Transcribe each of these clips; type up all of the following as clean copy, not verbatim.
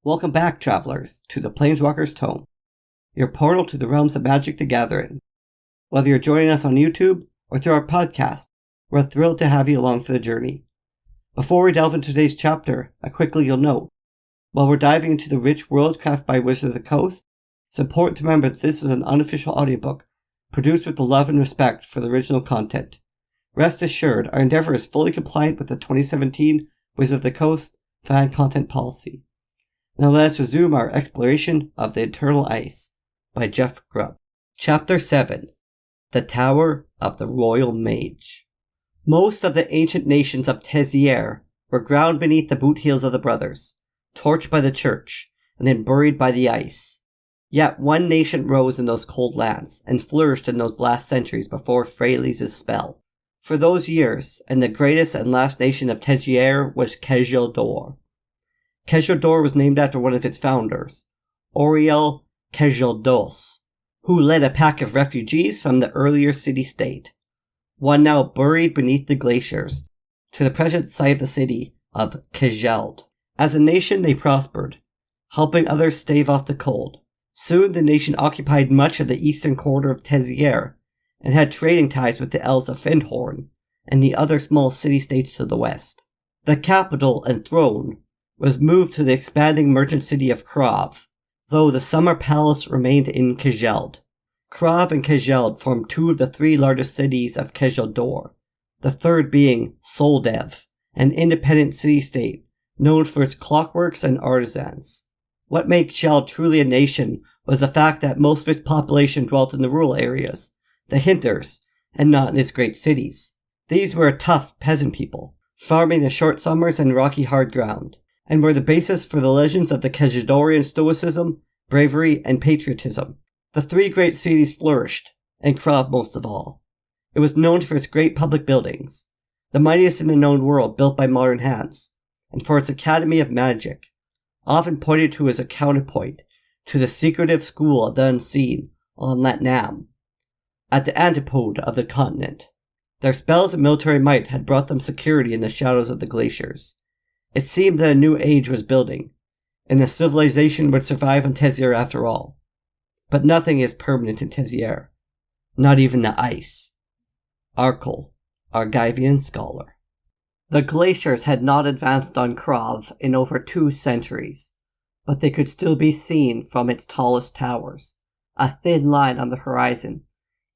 Welcome back, travelers, to the Planeswalker's Tome, your portal to the realms of Magic the Gathering. Whether you're joining us on YouTube or through our podcast, we're thrilled to have you along for the journey. Before we delve into today's chapter, a quick legal note. While we're diving into the rich worldcraft by Wizards of the Coast, it's important to remember that this is an unofficial audiobook, produced with the love and respect for the original content. Rest assured, our endeavor is fully compliant with the 2017 Wizards of the Coast fan content policy. Now let us resume our exploration of the Eternal Ice by Grubb. Chapter 7. The Tower of the Royal Mage. Most of the ancient nations of Tezier were ground beneath the boot heels of the brothers, torched by the church, and then buried by the ice. Yet one nation rose in those cold lands, and flourished in those last centuries before Freylis' spell. For those years, and the greatest and last nation of Tezier was Kordor. Kordor was named after one of its founders, Oriel Kordor, who led a pack of refugees from the earlier city-state, one now buried beneath the glaciers, to the present site of the city of Kjeld. As a nation they prospered, helping others stave off the cold. Soon the nation occupied much of the eastern quarter of Tezier, and had trading ties with the Elves of Findhorn, and the other small city-states to the west. The capital and throne was moved to the expanding merchant city of Krav, though the summer palace remained in Kjeld. Krav and Kjeld formed two of the three largest cities of Kjeld, the third being Soldev, an independent city-state known for its clockworks and artisans. What made Kjeld truly a nation was the fact that most of its population dwelt in the rural areas, the Hinters, and not in its great cities. These were a tough peasant people, farming the short summers and rocky hard ground, and were the basis for the legends of the Kjeldorian stoicism, bravery, and patriotism. The three great cities flourished, and Krav most of all. It was known for its great public buildings, the mightiest in the known world built by modern hands, and for its Academy of Magic, often pointed to as a counterpoint to the secretive school of the Unseen on Latnam, at the antipode of the continent. Their spells and military might had brought them security in the shadows of the glaciers. It seemed that a new age was building, and a civilization would survive on Tezier after all. But nothing is permanent in Tezier, not even the ice. Arkle, Argivian scholar. The glaciers had not advanced on Krav in over 2 centuries, but they could still be seen from its tallest towers, a thin line on the horizon,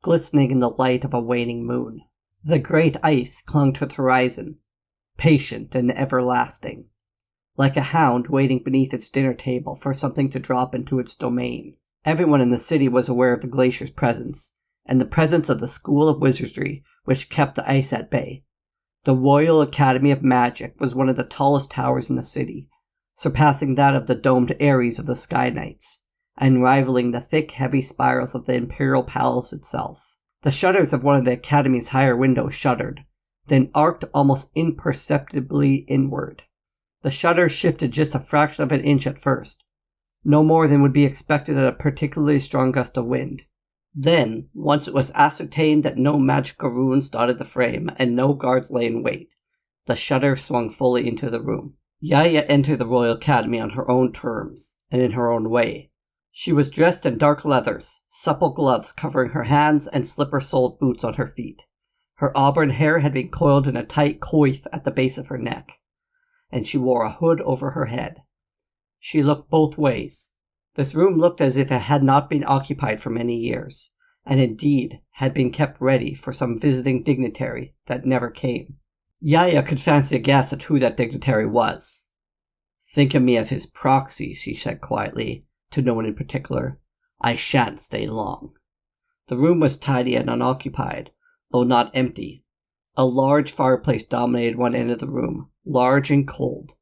glistening in the light of a waning moon. The great ice clung to the horizon, patient and everlasting, like a hound waiting beneath its dinner table for something to drop into its domain. Everyone in the city was aware of the glacier's presence, and the presence of the School of Wizardry which kept the ice at bay. The Royal Academy of Magic was one of the tallest towers in the city, surpassing that of the domed Ares of the Sky Knights, and rivaling the thick, heavy spirals of the Imperial Palace itself. The shutters of one of the Academy's higher windows shuddered, then arced almost imperceptibly inward. The shutter shifted just a fraction of an inch at first, no more than would be expected at a particularly strong gust of wind. Then, once it was ascertained that no magical runes dotted the frame and no guards lay in wait, the shutter swung fully into the room. Yaya entered the Royal Academy on her own terms, and in her own way. She was dressed in dark leathers, supple gloves covering her hands and slipper-soled boots on her feet. Her auburn hair had been coiled in a tight coif at the base of her neck, and she wore a hood over her head. She looked both ways. This room looked as if it had not been occupied for many years, and indeed had been kept ready for some visiting dignitary that never came. Yaya could fancy a guess at who that dignitary was. "Think of me as his proxy," she said quietly, to no one in particular. "I shan't stay long." The room was tidy and unoccupied, though not empty. A large fireplace dominated one end of the room, large and cold,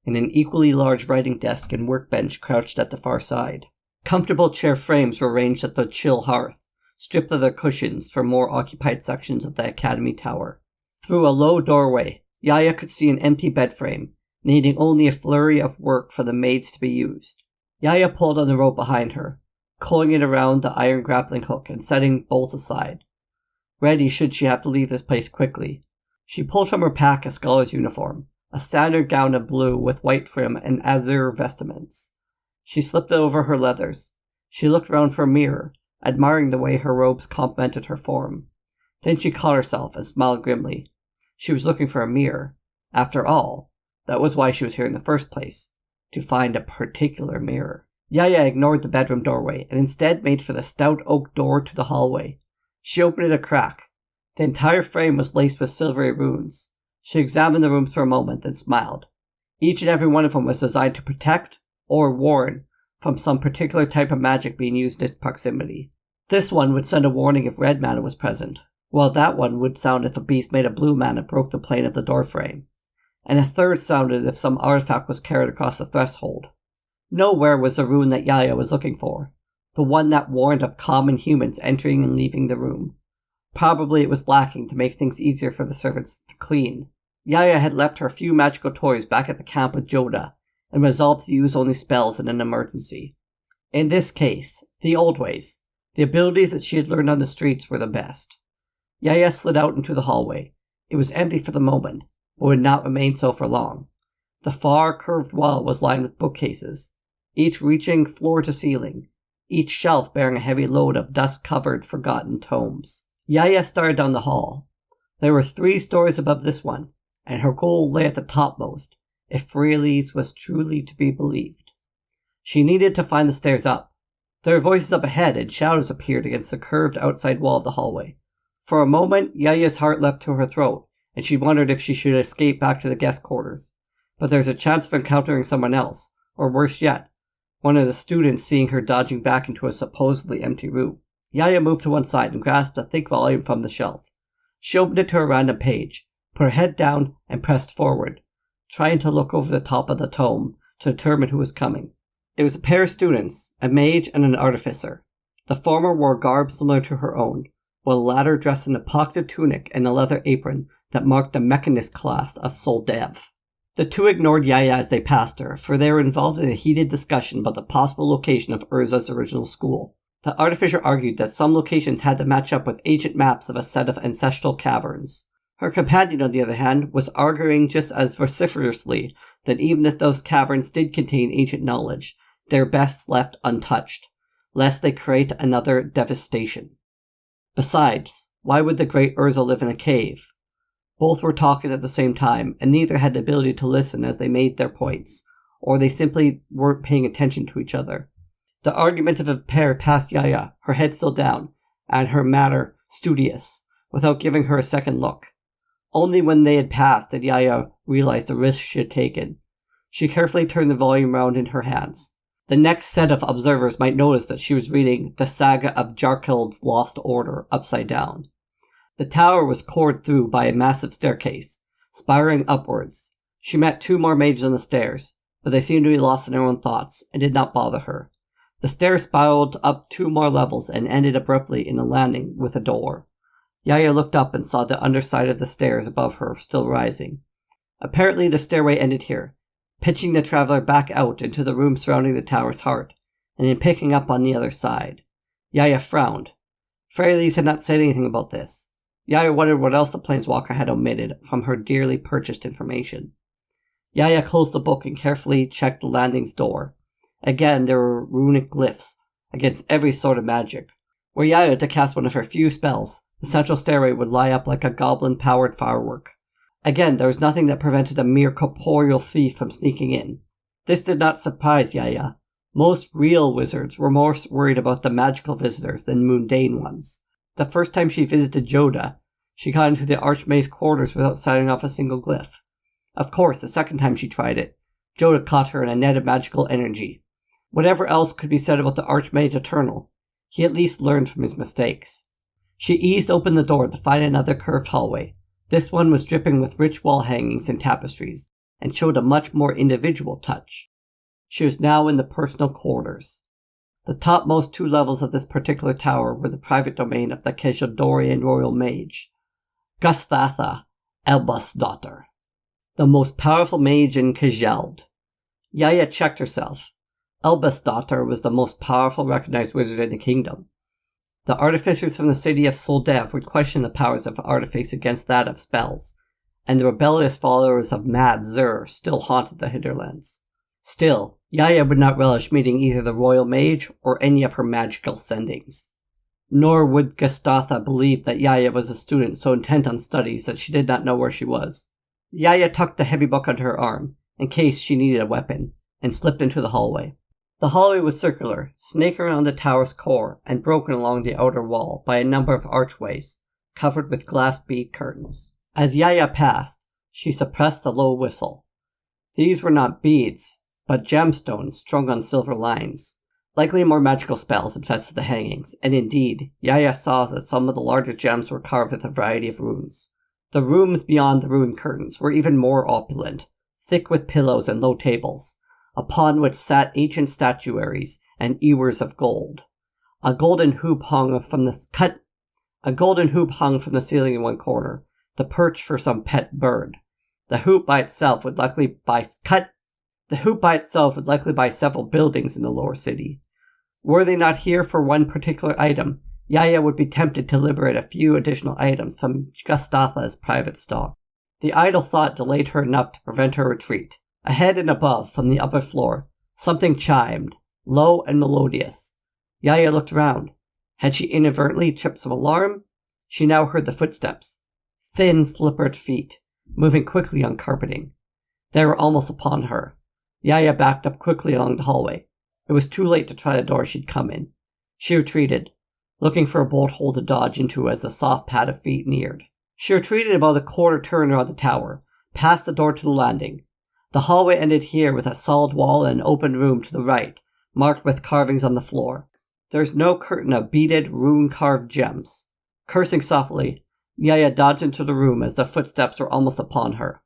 and an equally large writing desk and workbench crouched at the far side. Comfortable chair frames were ranged at the chill hearth, stripped of their cushions for more occupied sections of the Academy Tower. Through a low doorway, Yaya could see an empty bed frame, needing only a flurry of work for the maids to be used. Yaya pulled on the rope behind her, coiling it around the iron grappling hook and setting both aside, ready should she have to leave this place quickly. She pulled from her pack a scholar's uniform, a standard gown of blue with white trim and azure vestments, She slipped it over her leathers. She looked round for a mirror, admiring the way her robes complemented her form. Then she caught herself and smiled grimly. She was looking for a mirror. After all, that was why she was here in the first place, to find a particular mirror. Yaya ignored the bedroom doorway and instead made for the stout oak door to the hallway. She opened it a crack. The entire frame was laced with silvery runes. She examined the rooms for a moment, then smiled. Each and every one of them was designed to protect or warn from some particular type of magic being used in its proximity. This one would send a warning if red mana was present, while that one would sound if a beast made of blue mana broke the plane of the doorframe, and a third sounded if some artifact was carried across the threshold. Nowhere was the rune that Yaya was looking for, the one that warned of common humans entering and leaving the room. Probably it was lacking to make things easier for the servants to clean. Yaya had left her few magical toys back at the camp with Jodah, and resolved to use only spells in an emergency. In this case, the old ways, the abilities that she had learned on the streets were the best. Yaya slid out into the hallway. It was empty for the moment, but would not remain so for long. The far curved wall was lined with bookcases, each reaching floor to ceiling, each shelf bearing a heavy load of dust-covered, forgotten tomes. Yaya started down the hall. There were 3 stories above this one, and her goal lay at the topmost, if Freyalise was truly to be believed. She needed to find the stairs up. There were voices up ahead, and shadows appeared against the curved outside wall of the hallway. For a moment, Yaya's heart leapt to her throat, and she wondered if she should escape back to the guest quarters. But there's a chance of encountering someone else, or worse yet, one of the students seeing her dodging back into a supposedly empty room. Yaya moved to one side and grasped a thick volume from the shelf. She opened it to a random page, put her head down, and pressed forward, trying to look over the top of the tome to determine who was coming. It was a pair of students, a mage and an artificer. The former wore garb similar to her own, while the latter dressed in a pocketed tunic and a leather apron that marked the mechanist class of Soldev. The two ignored Yaya as they passed her, for they were involved in a heated discussion about the possible location of Urza's original school. The artificer argued that some locations had to match up with ancient maps of a set of ancestral caverns. Her companion, on the other hand, was arguing just as vociferously that even if those caverns did contain ancient knowledge, they were best left untouched, lest they create another devastation. Besides, why would the great Urza live in a cave? Both were talking at the same time, and neither had the ability to listen as they made their points, or they simply weren't paying attention to each other. The argumentative pair passed Yaya, her head still down, and her manner studious, without giving her a second look. Only when they had passed did Yaya realize the risk she had taken. She carefully turned the volume round in her hands. The next set of observers might notice that she was reading the saga of Jarkild's Lost Order upside down. The tower was cored through by a massive staircase, spiraling upwards. She met 2 more mages on the stairs, but they seemed to be lost in their own thoughts, and did not bother her. The stairs spiraled up 2 more levels and ended abruptly in a landing with a door. Yaya looked up and saw the underside of the stairs above her still rising. Apparently the stairway ended here, pitching the traveller back out into the room surrounding the tower's heart, and then picking up on the other side. Yaya frowned. Freyalise had not said anything about this. Yaya wondered what else the planeswalker had omitted from her dearly purchased information. Yaya closed the book and carefully checked the landing's door. Again, there were runic glyphs against every sort of magic. Were Yaya to cast one of her few spells, the central stairway would lie up like a goblin-powered firework. Again, there was nothing that prevented a mere corporeal thief from sneaking in. This did not surprise Yaya. Most real wizards were more worried about the magical visitors than mundane ones. The first time she visited Jodah, she got into the archmage's quarters without setting off a single glyph. Of course, the second time she tried it, Jodah caught her in a net of magical energy. Whatever else could be said about the archmage eternal, he at least learned from his mistakes. She eased open the door to find another curved hallway. This one was dripping with rich wall hangings and tapestries, and showed a much more individual touch. She was now in the personal quarters. The topmost 2 levels of this particular tower were the private domain of the Keshadorian royal mage, Gusthatha Elbasdottir, the most powerful mage in Kjeld. Yaya checked herself. Elbasdottir was the most powerful recognized wizard in the kingdom. The artificers from the city of Soldev would question the powers of artifice against that of spells, and the rebellious followers of Mad Zur still haunted the hinterlands. Still, Yaya would not relish meeting either the royal mage or any of her magical sendings. Nor would Gustatha believe that Yaya was a student so intent on studies that she did not know where she was. Yaya tucked the heavy book under her arm, in case she needed a weapon, and slipped into the hallway. The hallway was circular, snaking around the tower's core, and broken along the outer wall by a number of archways, covered with glass bead curtains. As Yaya passed, she suppressed a low whistle. These were not beads, but gemstones strung on silver lines. Likely more magical spells infested the hangings, and indeed, Yaya saw that some of the larger gems were carved with a variety of runes. The rooms beyond the ruined curtains were even more opulent, thick with pillows and low tables, upon which sat ancient statuaries and ewers of gold. A golden hoop hung from the ceiling in one corner, the perch for some pet bird. The hoop by itself would likely buy several buildings in the lower city. Were they not here for one particular item, Yaya would be tempted to liberate a few additional items from Gustatha's private stock. The idle thought delayed her enough to prevent her retreat. Ahead and above, from the upper floor, something chimed, low and melodious. Yaya looked round. Had she inadvertently tripped some alarm? She now heard the footsteps. Thin, slippered feet, moving quickly on carpeting. They were almost upon her. Yaya backed up quickly along the hallway. It was too late to try the door she'd come in. She retreated, looking for a bolt hole to dodge into as a soft pad of feet neared. She retreated about a quarter turn around the tower, past the door to the landing. The hallway ended here with a solid wall and an open room to the right, marked with carvings on the floor. There was no curtain of beaded, rune-carved gems. Cursing softly, Yaya dodged into the room as the footsteps were almost upon her.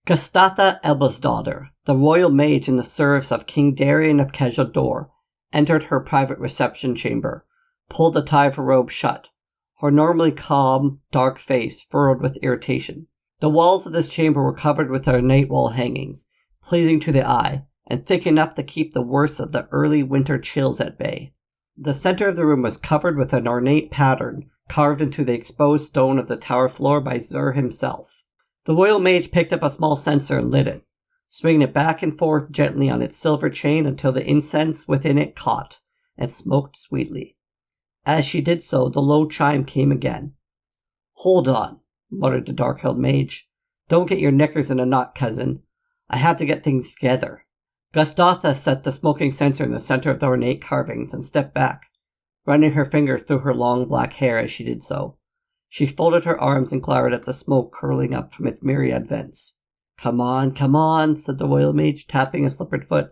Gustatha Ebelsdaughter, the royal mage in the service of King Darien of Kordor, entered her private reception chamber, pulled the tie of her robe shut, her normally calm, dark face furrowed with irritation. The walls of this chamber were covered with ornate wall hangings, pleasing to the eye, and thick enough to keep the worst of the early winter chills at bay. The center of the room was covered with an ornate pattern carved into the exposed stone of the tower floor by Zur himself. The royal mage picked up a small censer and lit it, swinging it back and forth gently on its silver chain until the incense within it caught and smoked sweetly. As she did so, the low chime came again. "Hold on," muttered the dark-haired mage. "Don't get your knickers in a knot, cousin. I have to get things together." Gustatha set the smoking censer in the center of the ornate carvings and stepped back, running her fingers through her long black hair as she did so. She folded her arms and glowered at the smoke curling up from its myriad vents. Come on," said the royal mage, tapping a slippered foot.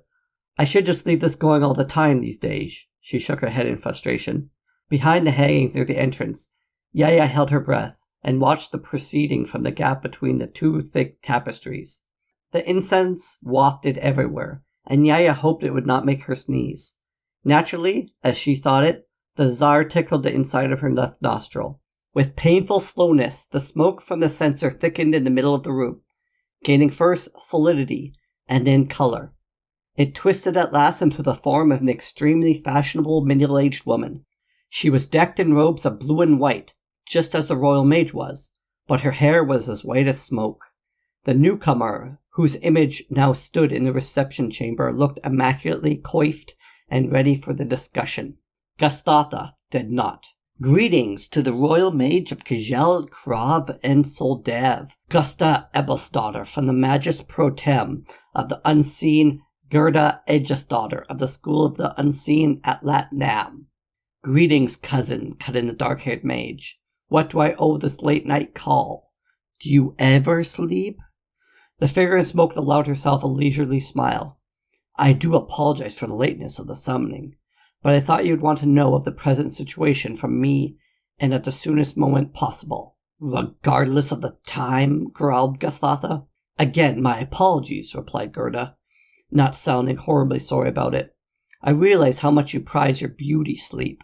"I should just leave this going all the time these days." She shook her head in frustration. Behind the hangings near the entrance, Yaya held her breath and watched the proceeding from the gap between the two thick tapestries. The incense wafted everywhere, and Yaya hoped it would not make her sneeze. Naturally, as she thought it, the Tsar tickled the inside of her left nostril. With painful slowness, the smoke from the censer thickened in the middle of the room, gaining first solidity and then color. It twisted at last into the form of an extremely fashionable middle-aged woman. She was decked in robes of blue and white, just as the royal mage was, but her hair was as white as smoke. The newcomer, whose image now stood in the reception chamber, looked immaculately coiffed and ready for the discussion. Gustatha did not. "Greetings to the royal mage of Kjell, Krav, and Soldav, Gusta Ebelsdaughter from the Magus Pro Tem of the Unseen, Gerda Edgesdaughter of the School of the Unseen at Latnam." "Greetings, cousin," cut in the dark-haired mage. "What do I owe this late-night call? Do you ever sleep?" The figure in smoke allowed herself a leisurely smile. "I do apologize for the lateness of the summoning, but I thought you'd want to know of the present situation from me and at the soonest moment possible." "Regardless of the time," growled Gustatha. "Again, my apologies," replied Gerda, not sounding horribly sorry about it. "I realize how much you prize your beauty sleep."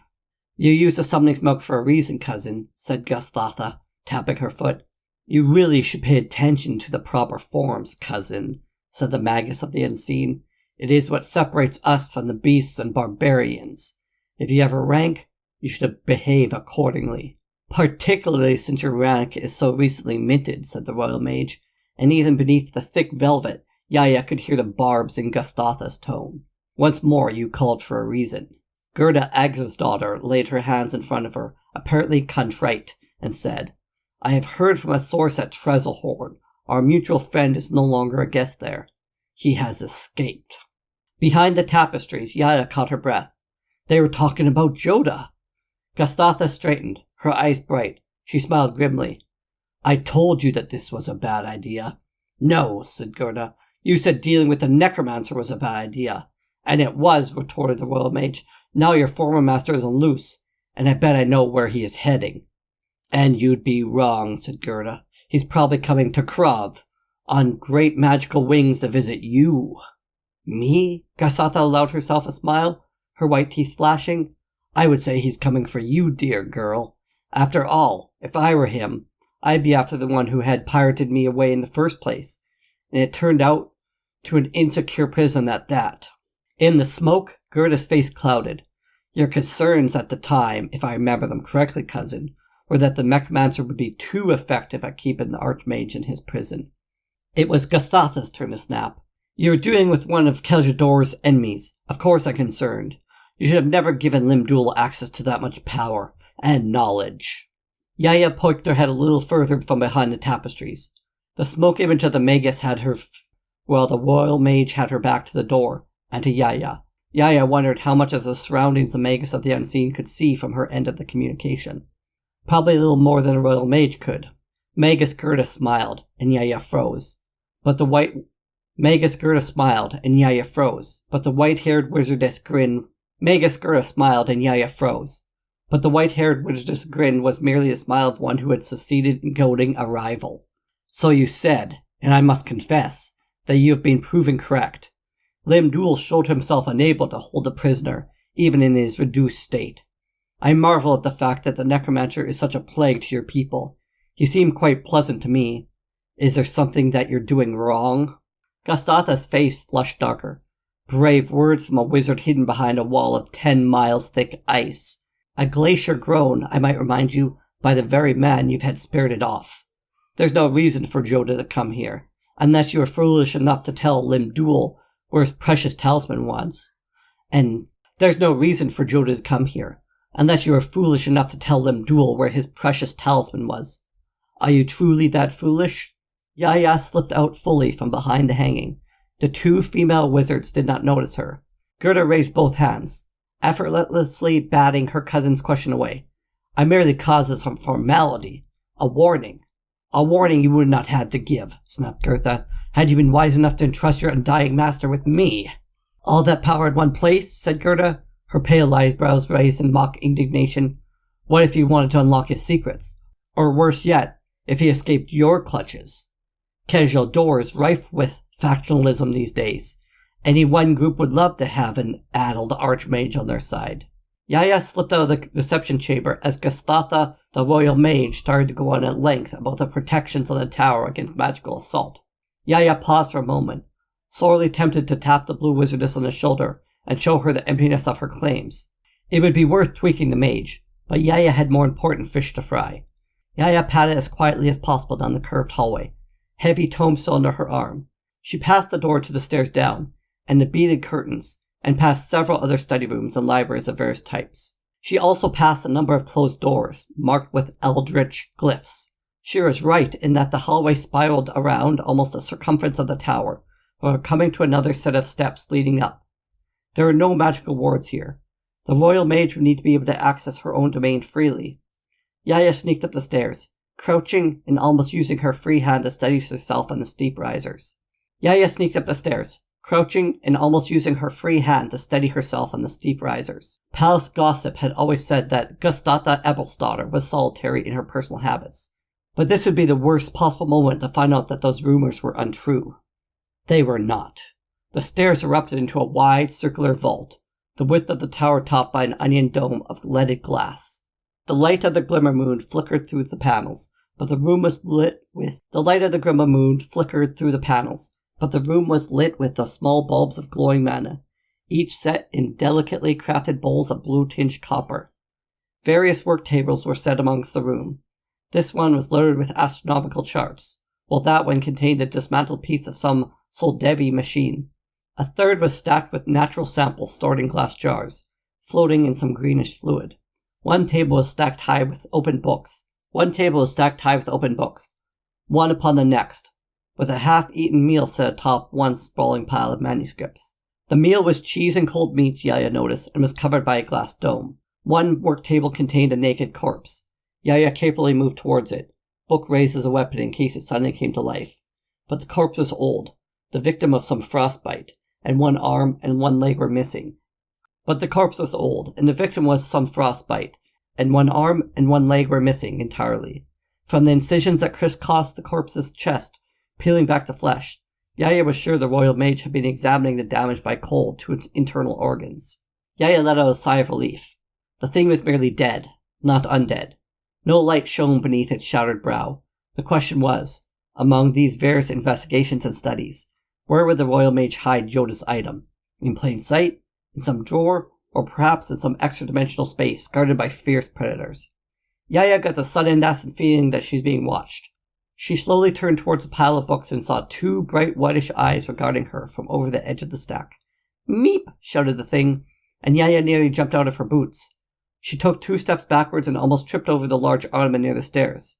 "You use the summoning smoke for a reason, cousin," said Gustatha, tapping her foot. "You really should pay attention to the proper forms, cousin," said the Magus of the Unseen. "It is what separates us from the beasts and barbarians. If you have a rank, you should behave accordingly." "Particularly since your rank is so recently minted," said the royal mage, and even beneath the thick velvet, Yaya could hear the barbs in Gusthatha's tone. Once more you called for a reason. Gerda, Agnes' daughter, laid her hands in front of her, apparently contrite, and said, I have heard from a source at Trezelhorn. Our mutual friend is no longer a guest there. He has escaped. Behind the tapestries, Yaya caught her breath. They were talking about Jodah. Gusthatha straightened, her eyes bright. She smiled grimly. I told you that this was a bad idea. No, said Gerda. You said dealing with the necromancer was a bad idea. And it was, retorted the royal mage. Now your former master is on loose, and I bet I know where he is heading. And you'd be wrong, said Gerda. He's probably coming to Grubb, on great magical wings to visit you. Me? Gusthatha allowed herself a smile, her white teeth flashing. I would say he's coming for you, dear girl. After all, if I were him, I'd be after the one who had pirated me away in the first place, and it turned out to an insecure prison at that. In the smoke, Gerda's face clouded. Your concerns at the time, if I remember them correctly, cousin, were that the necromancer would be too effective at keeping the archmage in his prison. It was Gusthatha's turn to snap. You were dealing with one of Keljador's enemies. Of course I'm concerned. You should have never given Limdul access to that much power and knowledge. Yaya poked her head a little further from behind the tapestries. The smoke image of the magus had her while the royal mage had her back to the door, and to Yaya. Yaya wondered how much of the surroundings the magus of the unseen could see from her end of the communication. Probably a little more than a royal mage could. Magus Gerda smiled, and Yaya froze. But the white-haired wizardess grin. Magus Gerda smiled, and Yaya froze. But the white-haired wizardess grin was merely the smile of one who had succeeded in goading a rival. So you said, and I must confess, that you have been proven correct. Limdul showed himself unable to hold the prisoner, even in his reduced state. I marvel at the fact that the necromancer is such a plague to your people. He seemed quite pleasant to me. Is there something that you're doing wrong? Gusthatha's face flushed darker. Brave words from a wizard hidden behind a wall of 10 miles thick ice. A glacier grown, I might remind you, by the very man you've had spirited off. There's no reason for Jodah to come here, unless you are foolish enough to tell Limdul where his precious talisman was. And there's no reason for Jodah to come here, unless you are foolish enough to tell Limdul where his precious talisman was. Are you truly that foolish? Yaya slipped out fully from behind the hanging. The two female wizards did not notice her. Gerda raised both hands, effortlessly batting her cousin's question away. I merely caused this from formality. A warning. A warning you would not have to give, snapped Gertha, had you been wise enough to entrust your undying master with me. All that power in one place, said Gerda, her pale eyebrows raised in mock indignation. What if you wanted to unlock his secrets? Or worse yet, if he escaped your clutches? Keljador is rife with factionalism these days. Any one group would love to have an addled archmage on their side. Yaya slipped out of the reception chamber as Gusthatha, the royal mage, started to go on at length about the protections on the tower against magical assault. Yaya paused for a moment, sorely tempted to tap the blue wizardess on the shoulder and show her the emptiness of her claims. It would be worth tweaking the mage, but Yaya had more important fish to fry. Yaya padded as quietly as possible down the curved hallway, heavy tome still under her arm. She passed the door to the stairs down, and the beaded curtains, and passed several other study rooms and libraries of various types. She also passed a number of closed doors, marked with eldritch glyphs. She was right in that the hallway spiraled around almost the circumference of the tower, before coming to another set of steps leading up. There were no magical wards here. The royal mage would need to be able to access her own domain freely. Yaya sneaked up the stairs, crouching and almost using her free hand to steady herself on the steep risers. Palace gossip had always said that Gusthatha Ebelsdottir was solitary in her personal habits, but this would be the worst possible moment to find out that those rumors were untrue. They were not. The stairs erupted into a wide, circular vault, the width of the tower topped by an onion dome of leaded glass. The light of the glimmer moon flickered through the panels, but the room was lit with the small bulbs of glowing mana, each set in delicately crafted bowls of blue-tinged copper. Various work tables were set amongst the room. This one was littered with astronomical charts, while that one contained a dismantled piece of some Soldevi machine. A third was stacked with natural samples stored in glass jars, floating in some greenish fluid. One table was stacked high with open books, one upon the next, with a half-eaten meal set atop one sprawling pile of manuscripts. The meal was cheese and cold meats, Yaya noticed, and was covered by a glass dome. One work table contained a naked corpse. Yaya carefully moved towards it, book raised as a weapon in case it suddenly came to life. But the corpse was old, the victim of some frostbite, and one arm and one leg were missing. Entirely. From the incisions that crisscrossed the corpse's chest, peeling back the flesh, Yaya was sure the royal mage had been examining the damage by cold to its internal organs. Yaya let out a sigh of relief. The thing was merely dead, not undead. No light shone beneath its shattered brow. The question was, among these various investigations and studies, where would the royal mage hide Jodah's item? In plain sight? In some drawer? Or perhaps in some extra-dimensional space guarded by fierce predators? Yaya got the sudden nascent feeling that she was being watched. She slowly turned towards a pile of books and saw two bright whitish eyes regarding her from over the edge of the stack. "Meep!" shouted the thing, and Yaya nearly jumped out of her boots. She took 2 steps backwards and almost tripped over the large ottoman near the stairs.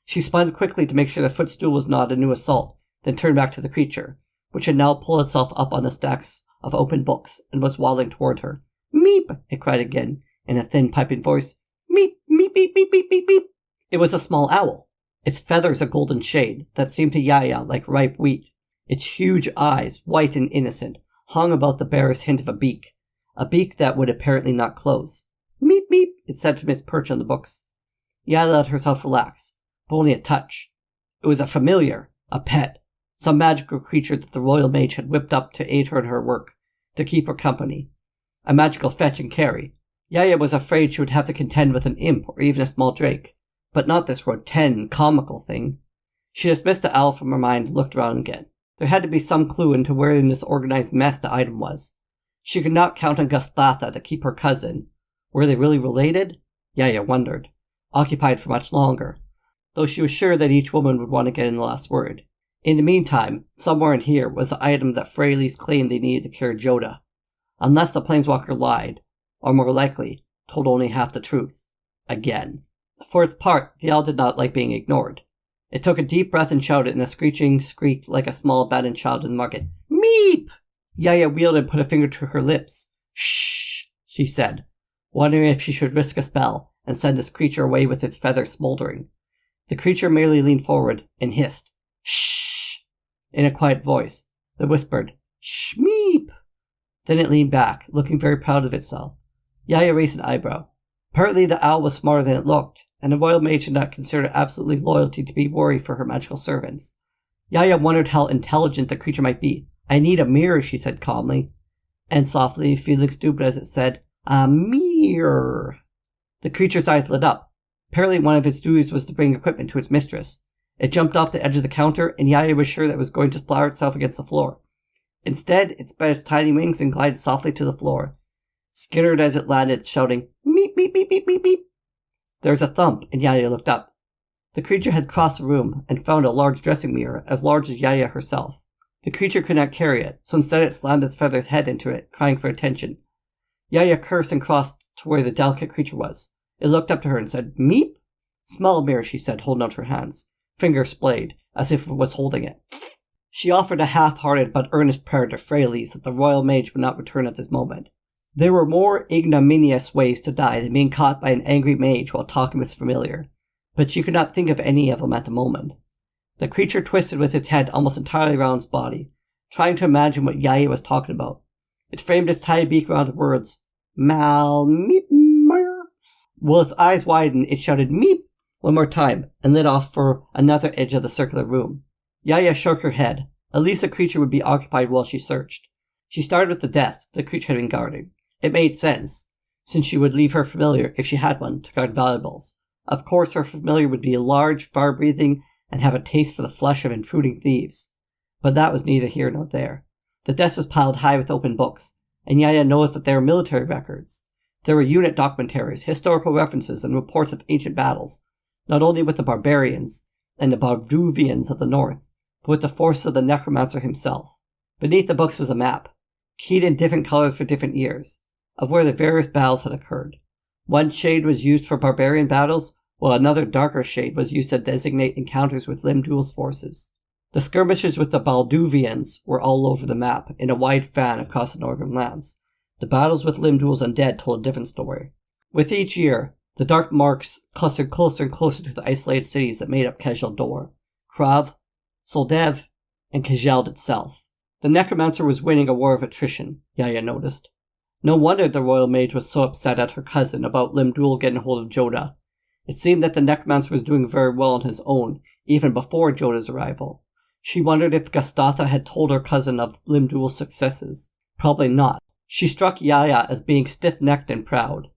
She spun quickly to make sure the footstool was not a new assault, then turned back to the creature, which had now pulled itself up on the stacks of open books and was waddling toward her. "Meep!" it cried again, in a thin, piping voice. "Meep, meep, meep, meep, meep, meep, meep." It was a small owl, its feathers a golden shade that seemed to Yaya like ripe wheat. Its huge eyes, white and innocent, hung about the barest hint of a beak that would apparently not close. "Meep, meep," it said from its perch on the books. Yaya let herself relax, but only a touch. It was a familiar, a pet, some magical creature that the royal mage had whipped up to aid her in her work, to keep her company. A magical fetch and carry. Yaya was afraid she would have to contend with an imp or even a small drake, but not this rotund, comical thing. She dismissed the owl from her mind and looked around again. There had to be some clue into where in this organized mess the item was. She could not count on Gusthatha to keep her cousin. Were they really related? Yaya wondered. Occupied for much longer, though she was sure that each woman would want to get in the last word. In the meantime, somewhere in here was the item that Freyleys claimed they needed to cure Jodah. Unless the planeswalker lied, or more likely, told only half the truth. Again. For its part, the owl did not like being ignored. It took a deep breath and shouted in a screeching squeak like a small abandoned child in the market. "Meep!" Yaya wheeled and put a finger to her lips. "Shh," she said, wondering if she should risk a spell and send this creature away with its feathers smoldering. The creature merely leaned forward and hissed, "Shh," in a quiet voice, that whispered, "Shmeep." Then it leaned back, looking very proud of itself. Yaya raised an eyebrow. Apparently the owl was smarter than it looked, and the royal mage did not consider absolute loyalty to be worry for her magical servants. Yaya wondered how intelligent the creature might be. "I need a mirror," she said calmly, and softly, feeling stupid as it said, "A mirror." The creature's eyes lit up. Apparently one of its duties was to bring equipment to its mistress. It jumped off the edge of the counter, and Yaya was sure that it was going to splatter itself against the floor. Instead, it spread its tiny wings and glided softly to the floor, skittered as it landed, shouting, "Meep, meep, meep, meep, meep, meep." There was a thump, and Yaya looked up. The creature had crossed the room and found a large dressing mirror, as large as Yaya herself. The creature could not carry it, so instead it slammed its feathered head into it, crying for attention. Yaya cursed and crossed to where the delicate creature was. It looked up to her and said, "Meep?" "Small mirror," she said, holding out her hands, fingers splayed, as if it was holding it. She offered a half-hearted but earnest prayer to Freyleys that the royal mage would not return at this moment. There were more ignominious ways to die than being caught by an angry mage while talking with his familiar, but she could not think of any of them at the moment. The creature twisted with its head almost entirely around its body, trying to imagine what Yaya was talking about. It framed its tiny beak around the words, "Mal meep mer." While its eyes widened, it shouted "meep" one more time, and lit off for another edge of the circular room. Yaya shook her head. At least the creature would be occupied while she searched. She started with the desk the creature had been guarding. It made sense, since she would leave her familiar, if she had one, to guard valuables. Of course her familiar would be large, far-breathing, and have a taste for the flesh of intruding thieves. But that was neither here nor there. The desk was piled high with open books, and Yaya noticed that there were military records. There were unit documentaries, historical references, and reports of ancient battles, not only with the barbarians and the Barduvians of the north, but with the forces of the necromancer himself. Beneath the books was a map, keyed in different colors for different years, of where the various battles had occurred. One shade was used for barbarian battles, while another darker shade was used to designate encounters with Limdul's forces. The skirmishes with the Balduvians were all over the map, in a wide fan across the northern lands. The battles with Limdul's undead told a different story. With each year, the dark marks clustered closer and closer to the isolated cities that made up Kajaldor, Krav, Soldev, and Kajeld itself. The necromancer was winning a war of attrition, Yaya noticed. No wonder the royal mage was so upset at her cousin about Limdul getting hold of Jodah. It seemed that the necromancer was doing very well on his own, even before Jodah's arrival. She wondered if Gastatha had told her cousin of Limdul's successes. Probably not. She struck Yaya as being stiff-necked and proud.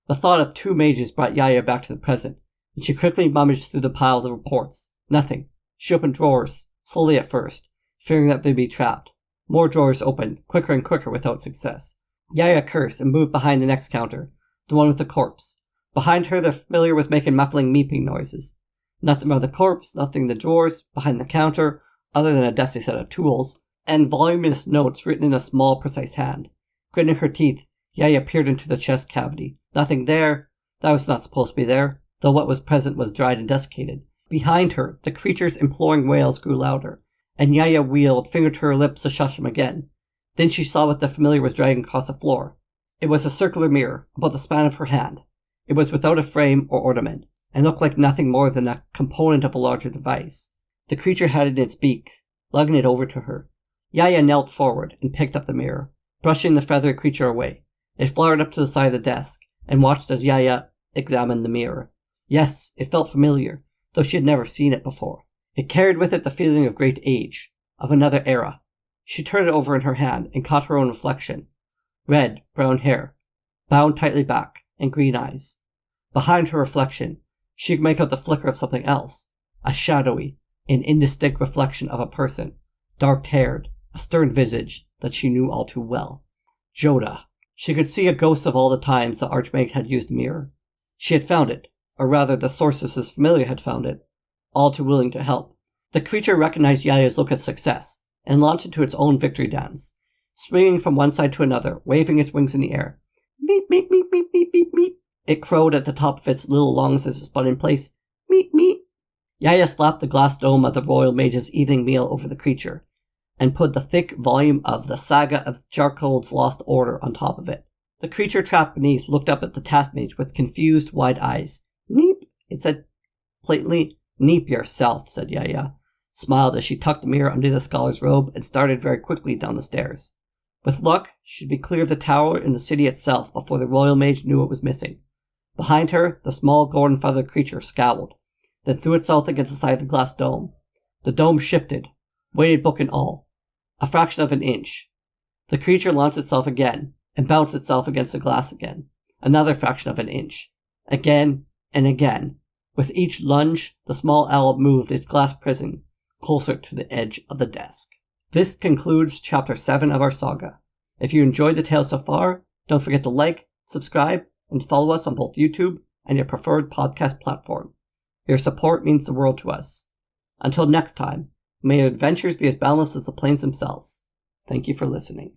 The thought of 2 mages brought Yaya back to the present, and she quickly rummaged through the pile of reports. Nothing. She opened drawers, slowly at first, fearing that they'd be trapped. More drawers opened, quicker and quicker without success. Yaya cursed and moved behind the next counter, the one with the corpse. Behind her, the familiar was making muffling meeping noises. Nothing around the corpse, nothing in the drawers, behind the counter, other than a dusty set of tools, and voluminous notes written in a small, precise hand. Gritting her teeth, Yaya peered into the chest cavity. Nothing there. That was not supposed to be there, though what was present was dried and desiccated. Behind her, the creature's imploring wails grew louder, and Yaya wheeled, finger to her lips to shush him again. Then she saw what the familiar was dragging across the floor. It was a circular mirror, about the span of her hand. It was without a frame or ornament, and looked like nothing more than a component of a larger device. The creature had it in its beak, lugging it over to her. Yaya knelt forward and picked up the mirror, brushing the feathery creature away. It flowered up to the side of the desk, and watched as Yaya examined the mirror. Yes, it felt familiar, though she had never seen it before. It carried with it the feeling of great age, of another era. She turned it over in her hand and caught her own reflection. Red, brown hair, bound tightly back, and green eyes. Behind her reflection, she could make out the flicker of something else, a shadowy and indistinct reflection of a person, dark-haired, a stern visage that she knew all too well. Jodah. She could see a ghost of all the times the archmage had used the mirror. She had found it, or rather the sorceress's familiar had found it, all too willing to help. The creature recognized Yaya's look of success, and launched into its own victory dance, swinging from one side to another, waving its wings in the air. Meep, meep, meep, meep, meep, meep, meep. It crowed at the top of its little lungs as it spun in place. Meep, meep. Yaya slapped the glass dome of the royal mage's evening meal over the creature, and put the thick volume of the Saga of Jarkold's Lost Order on top of it. The creature trapped beneath looked up at the task mage with confused, wide eyes. Neep, it said blatantly. Neep yourself, said Yaya, smiled as she tucked the mirror under the scholar's robe and started very quickly down the stairs. With luck, she'd be clear of the tower and the city itself before the royal mage knew what was missing. Behind her, the small golden-feathered creature scowled, then threw itself against the side of the glass dome. The dome shifted, weighted book and all, a fraction of an inch. The creature launched itself again, and bounced itself against the glass again, another fraction of an inch. Again and again. With each lunge, the small owl moved its glass prison closer to the edge of the desk. This concludes Chapter 7 of our saga. If you enjoyed the tale so far, don't forget to like, subscribe, and follow us on both YouTube and your preferred podcast platform. Your support means the world to us. Until next time, may your adventures be as boundless as the plains themselves. Thank you for listening.